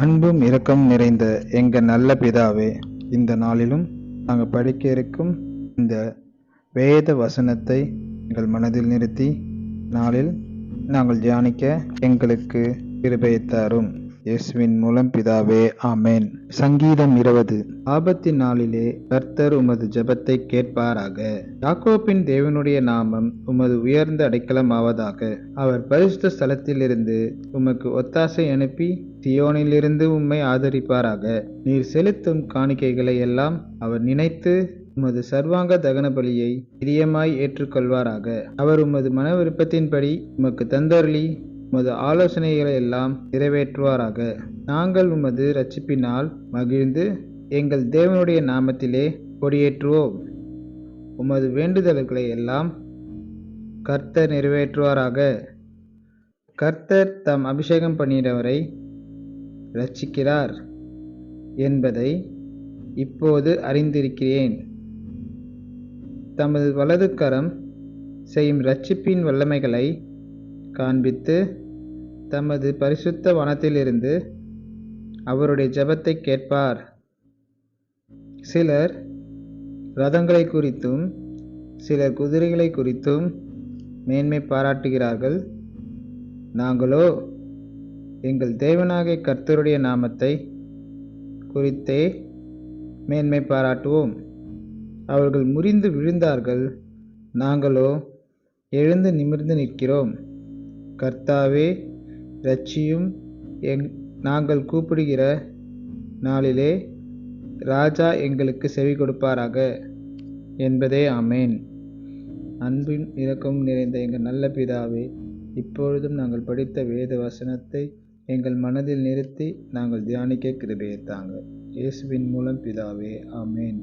அன்பும் இரக்கமும் நிறைந்த எங்கள் நல்ல பிதாவே, இந்த நாளிலும் நாங்கள் படிக்க இருக்கும் இந்த வேத வசனத்தை எங்கள் மனதில் நிறுத்தி நாளில் நாங்கள் தியானிக்க எங்களுக்கு கிருபையை தாரும். இயேசுவின் மூலம் பிதாவே, ஆமேன். சங்கீதம் 20. ஆபத்தின் நாளிலே கர்த்தர் உமது ஜெபத்தை கேட்பாராக. யாக்கோபின் தேவனுடைய நாமம் உமது உயர்ந்த அடைக்கலம் ஆவதாக. அவர் பரிசுத்த ஸ்தலத்திலிருந்து உமக்கு ஒத்தாசை அனுப்பி சியோனிலிருந்து உம்மை ஆதரிப்பாராக. நீர் செலுத்தும் காணிக்கைகளை எல்லாம் அவர் நினைத்து உமது சர்வாங்க தகன பலியை பிரியமாய் ஏற்றுக்கொள்வாராக. அவர் உமது மன விருப்பத்தின்படி உமக்கு தந்தருளி உமது ஆலோசனைகளை எல்லாம் நிறைவேற்றுவாராக. நாங்கள் உமது இரட்சிப்பினால் மகிழ்ந்து எங்கள் தேவனுடைய நாமத்திலே கொடியேற்றுவோம். உமது வேண்டுதல்களை எல்லாம் கர்த்தர் நிறைவேற்றுவாராக. கர்த்தர் தாம் அபிஷேகம் பண்ணினவரை இரட்சிக்கிறார் என்பதை இப்போது அறிந்திருக்கிறேன். தமது வலது கரம் செய்யும் இரட்சிப்பின் வல்லமைகளை காண்பித்து தமது பரிசுத்த வனத்திலிருந்து அவருடைய ஜெபத்தை கேட்பார். சிலர் ரதங்களை குறித்தும் சிலர் குதிரைகளை குறித்தும் மேன்மை பாராட்டுகிறார்கள். நாங்களோ எங்கள் தேவனாகிய கர்த்தருடைய நாமத்தை குறித்தே மேன்மை பாராட்டுவோம். அவர்கள் முறிந்து விழுந்தார்கள், நாங்களோ எழுந்து நிமிர்ந்து நிற்கிறோம். கர்த்தாவே இரட்சியும், நாங்கள் கூப்பிடுகிற நாளிலே ராஜா எங்களுக்கு செவி கொடுப்பாராக என்பதே ஆமேன். அன்பின் இரக்கம் நிறைந்த எங்கள் நல்ல பிதாவே, இப்பொழுதும் நாங்கள் படித்த வேத வசனத்தை எங்கள் மனதில் நிறுத்தி நாங்கள் தியானிக்க கிருபையை தாங்க. இயேசுவின் மூலம் பிதாவே, ஆமேன்.